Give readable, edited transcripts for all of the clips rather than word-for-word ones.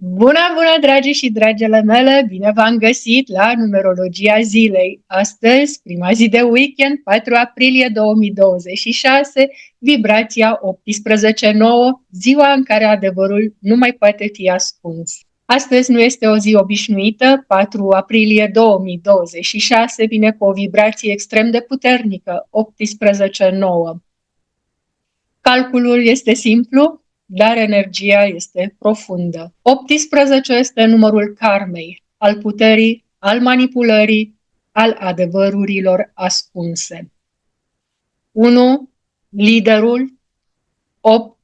Bună, dragii și dragele mele! Bine v-am găsit la numerologia zilei. Astăzi, prima zi de weekend, 4 aprilie 2026, vibrația 18:9, ziua în care adevărul nu mai poate fi ascuns. Astăzi nu este o zi obișnuită, 4 aprilie 2026 vine cu o vibrație extrem de puternică, 18:9. Calculul este simplu, dar energia este profundă. 18 este numărul karmei, al puterii, al manipulării, al adevărurilor ascunse. 1. Liderul. 8.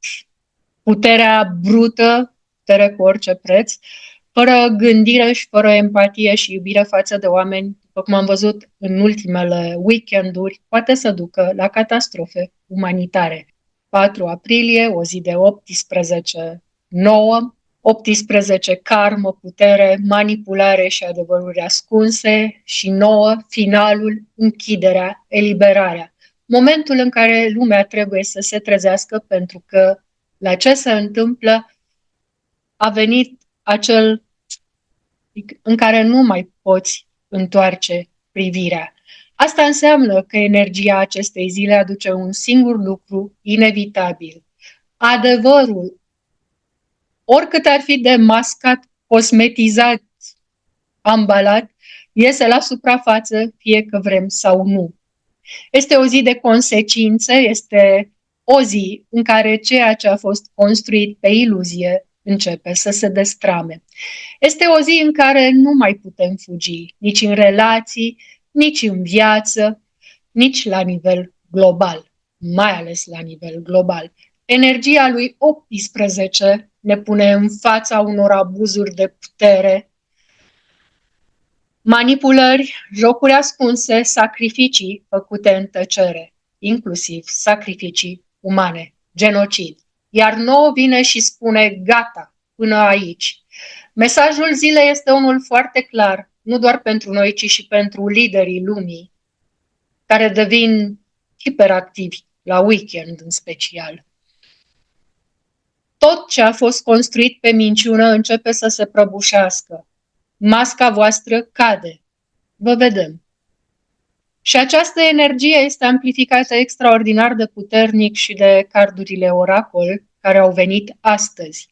Puterea brută, putere cu orice preț, fără gândire și fără empatie și iubire față de oameni, după cum am văzut în ultimele weekenduri, poate să ducă la catastrofe umanitare. 4 aprilie, o zi de 18, 9, 18 karmă, putere, manipulare și adevăruri ascunse și 9, finalul, închiderea, eliberarea. Momentul în care lumea trebuie să se trezească pentru că la ce se întâmplă a venit acel în care nu mai poți întoarce privirea. Asta înseamnă că energia acestei zile aduce un singur lucru inevitabil. Adevărul, oricât ar fi de mascat, cosmetizat, ambalat, iese la suprafață, fie că vrem sau nu. Este o zi de consecințe, este o zi în care ceea ce a fost construit pe iluzie începe să se destrame. Este o zi în care nu mai putem fugi, nici în relații, nici în viață, nici la nivel global, mai ales la nivel global. Energia lui 18 ne pune în fața unor abuzuri de putere, manipulări, jocuri ascunse, sacrificii făcute în tăcere, inclusiv sacrificii umane, genocid. Iar nouă vine și spune gata, până aici. Mesajul zilei este unul foarte clar, nu doar pentru noi, ci și pentru liderii lumii, care devin hiperactivi la weekend în special. Tot ce a fost construit pe minciună începe să se prăbușească. Masca voastră cade. Vă vedem. Și această energie este amplificată extraordinar de puternic și de cardurile oracol care au venit astăzi.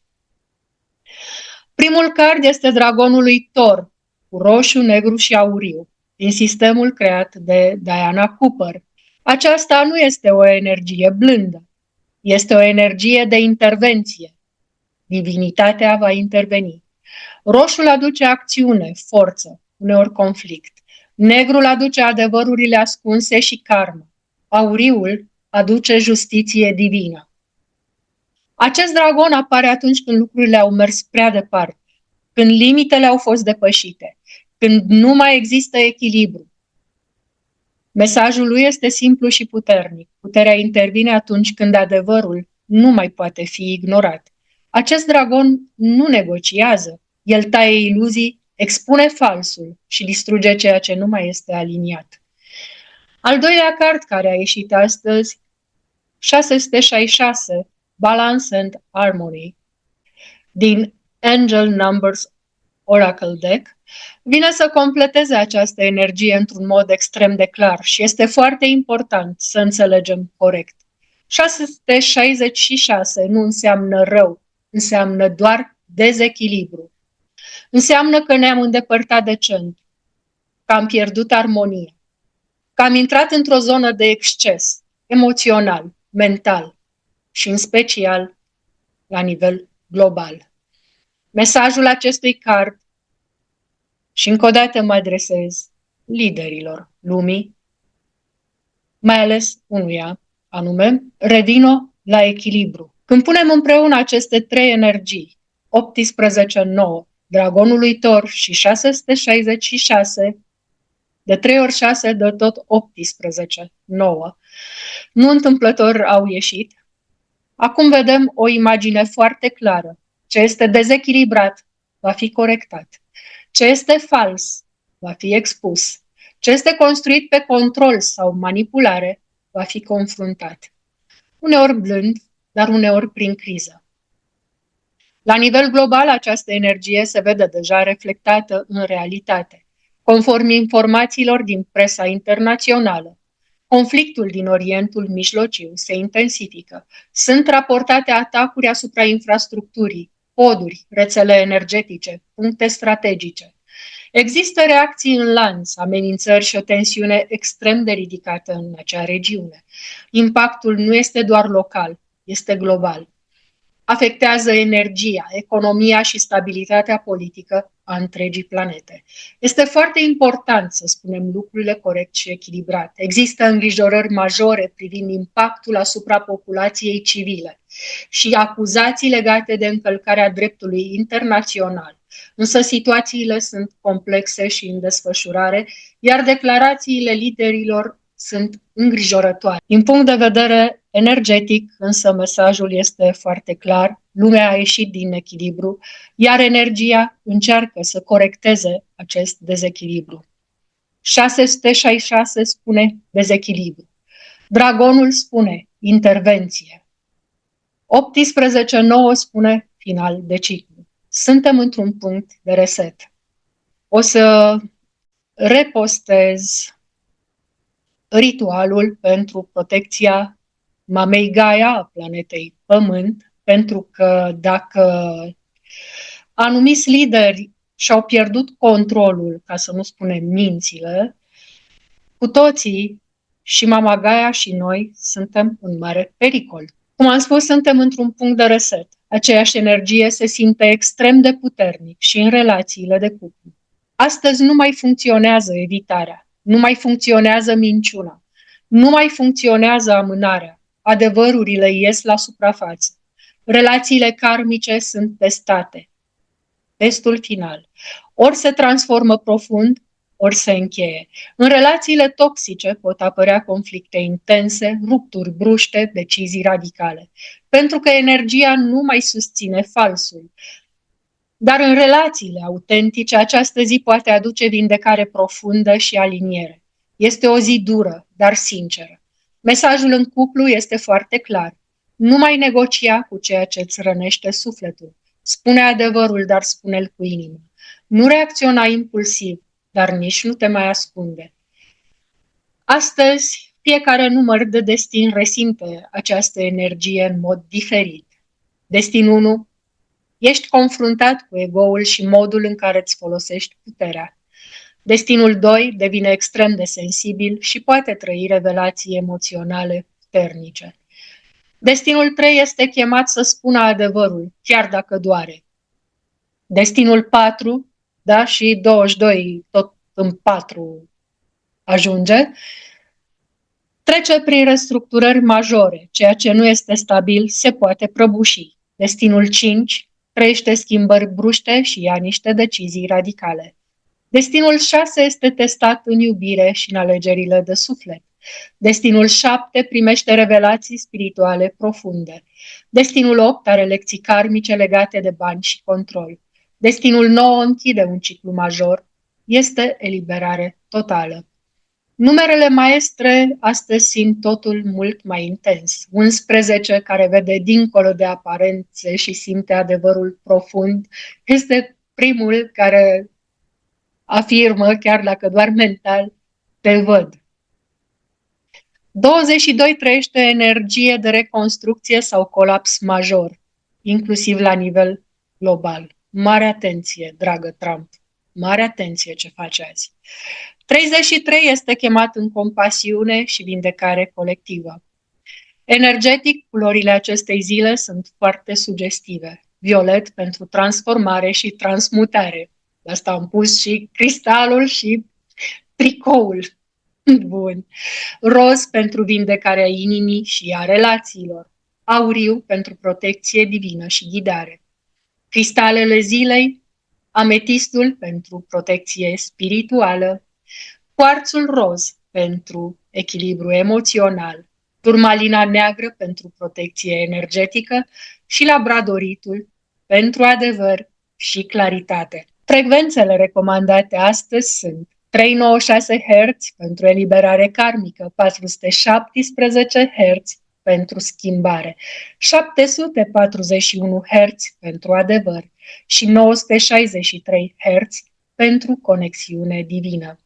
Primul card este dragonul lui Thor, cu roșu, negru și auriu, din sistemul creat de Diana Cooper. Aceasta nu este o energie blândă, este o energie de intervenție. Divinitatea va interveni. Roșul aduce acțiune, forță, uneori conflict. Negrul aduce adevărurile ascunse și karmă. Auriul aduce justiție divină. Acest dragon apare atunci când lucrurile au mers prea departe, când limitele au fost depășite, când nu mai există echilibru. Mesajul lui este simplu și puternic. Puterea intervine atunci când adevărul nu mai poate fi ignorat. Acest dragon nu negociază, el taie iluzii, expune falsul și distruge ceea ce nu mai este aliniat. Al doilea card care a ieșit astăzi, 666, Balance and Harmony, din Angel Numbers Oracle Deck, vine să completeze această energie într-un mod extrem de clar și este foarte important să înțelegem corect. 666 nu înseamnă rău, înseamnă doar dezechilibru. Înseamnă că ne-am îndepărtat de centru, că am pierdut armonia, că am intrat într-o zonă de exces emoțional, mental și în special la nivel global. Mesajul acestui card, și încă o dată mă adresez liderilor lumii, mai ales unuia, anume, revino la echilibru. Când punem împreună aceste trei energii, 18-9, dragonul lui Thor și 666, de 3 ori 6 dă tot 18, 9. Nu întâmplător au ieșit. Acum vedem o imagine foarte clară. Ce este dezechilibrat va fi corectat. Ce este fals va fi expus. Ce este construit pe control sau manipulare va fi confruntat. Uneori blând, dar uneori prin criză. La nivel global, această energie se vede deja reflectată în realitate. Conform informațiilor din presa internațională, conflictul din Orientul Mijlociu se intensifică. Sunt raportate atacuri asupra infrastructurii, poduri, rețele energetice, puncte strategice. Există reacții în lanț, amenințări și o tensiune extrem de ridicată în acea regiune. Impactul nu este doar local, este global. Afectează energia, economia și stabilitatea politică a întregii planete. Este foarte important să spunem lucrurile corect și echilibrat. Există îngrijorări majore privind impactul asupra populației civile și acuzații legate de încălcarea dreptului internațional. Însă situațiile sunt complexe și în desfășurare, iar declarațiile liderilor sunt îngrijorătoare. Din punct de vedere energetic, însă mesajul este foarte clar, lumea a ieșit din echilibru, iar energia încearcă să corecteze acest dezechilibru. 666 spune dezechilibru. Dragonul spune intervenție. 18.9 spune final de ciclu. Suntem într-un punct de reset. O să repostez ritualul pentru protecția mamei Gaia a planetei Pământ, pentru că dacă anumiți lideri și-au pierdut controlul, ca să nu spunem mințile, cu toții, și mama Gaia și noi, suntem în mare pericol. Cum am spus, suntem într-un punct de reset. Aceeași energie se simte extrem de puternic și în relațiile de cuplu. Astăzi nu mai funcționează evitarea, nu mai funcționează minciuna, nu mai funcționează amânarea, adevărurile ies la suprafață. Relațiile karmice sunt testate. Testul final. Ori se transformă profund, ori se încheie. În relațiile toxice pot apărea conflicte intense, rupturi bruște, decizii radicale. Pentru că energia nu mai susține falsul. Dar în relațiile autentice, această zi poate aduce vindecare profundă și aliniere. Este o zi dură, dar sinceră. Mesajul în cuplu este foarte clar. Nu mai negocia cu ceea ce îți rănește sufletul. Spune adevărul, dar spune-l cu inimă. Nu reacționa impulsiv, dar nici nu te mai ascunde. Astăzi, fiecare număr de destin resimte această energie în mod diferit. Destin 1. Ești confruntat cu ego-ul și modul în care îți folosești puterea. Destinul 2 devine extrem de sensibil și poate trăi revelații emoționale puternice. Destinul 3 este chemat să spună adevărul, chiar dacă doare. Destinul 4, da, și 22 tot în 4 ajunge, trece prin restructurări majore, ceea ce nu este stabil se poate prăbuși. Destinul 5 trăiește schimbări bruște și ia niște decizii radicale. Destinul 6 este testat în iubire și în alegerile de suflet. Destinul 7 primește revelații spirituale profunde. Destinul 8 are lecții karmice legate de bani și control. Destinul 9 închide un ciclu major. Este eliberare totală. Numerele maestre astăzi simt totul mult mai intens. 11, care vede dincolo de aparențe și simte adevărul profund, este primul care afirmă, chiar dacă doar mental, te văd. 22 trăiește energie de reconstrucție sau colaps major, inclusiv la nivel global. Mare atenție, dragă Trump, mare atenție ce faci azi. 33 este chemat în compasiune și vindecare colectivă. Energetic, culorile acestei zile sunt foarte sugestive. Violet pentru transformare și transmutare. De asta am pus și cristalul și tricoul. Bun. Roz pentru vindecarea inimii și a relațiilor. Auriu pentru protecție divină și ghidare. Cristalele zilei, ametistul pentru protecție spirituală, cuarțul roz pentru echilibru emoțional, turmalina neagră pentru protecție energetică și labradoritul pentru adevăr și claritate. Frecvențele recomandate astăzi sunt 396 Hz pentru eliberare karmică, 417 Hz pentru schimbare, 741 Hz pentru adevăr și 963 Hz pentru conexiune divină.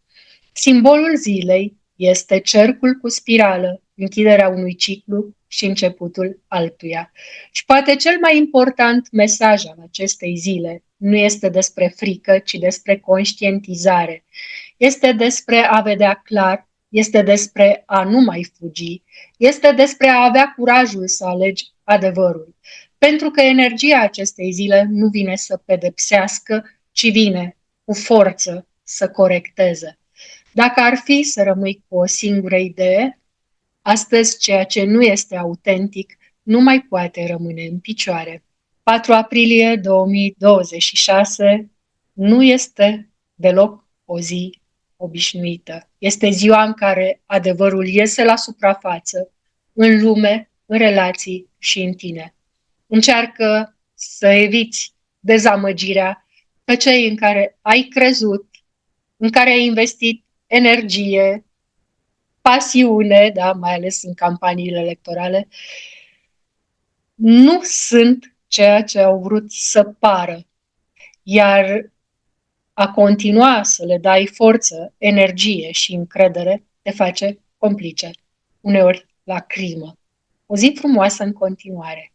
Simbolul zilei este cercul cu spirală, închiderea unui ciclu și începutul altuia. Și poate cel mai important mesaj al acestei zile nu este despre frică, ci despre conștientizare. Este despre a vedea clar, este despre a nu mai fugi, este despre a avea curajul să alegi adevărul. Pentru că energia acestei zile nu vine să pedepsească, ci vine cu forță să corecteze. Dacă ar fi să rămâi cu o singură idee, astăzi ceea ce nu este autentic nu mai poate rămâne în picioare. 4 aprilie 2026 nu este deloc o zi obișnuită. Este ziua în care adevărul iese la suprafață, în lume, în relații și în tine. Încearcă să eviți dezamăgirea pe cei în care ai crezut, în care ai investit energie, pasiune, da, mai ales în campaniile electorale, nu sunt ceea ce au vrut să pară. Iar a continua să le dai forță, energie și încredere te face complice, uneori la crimă. O zi frumoasă în continuare!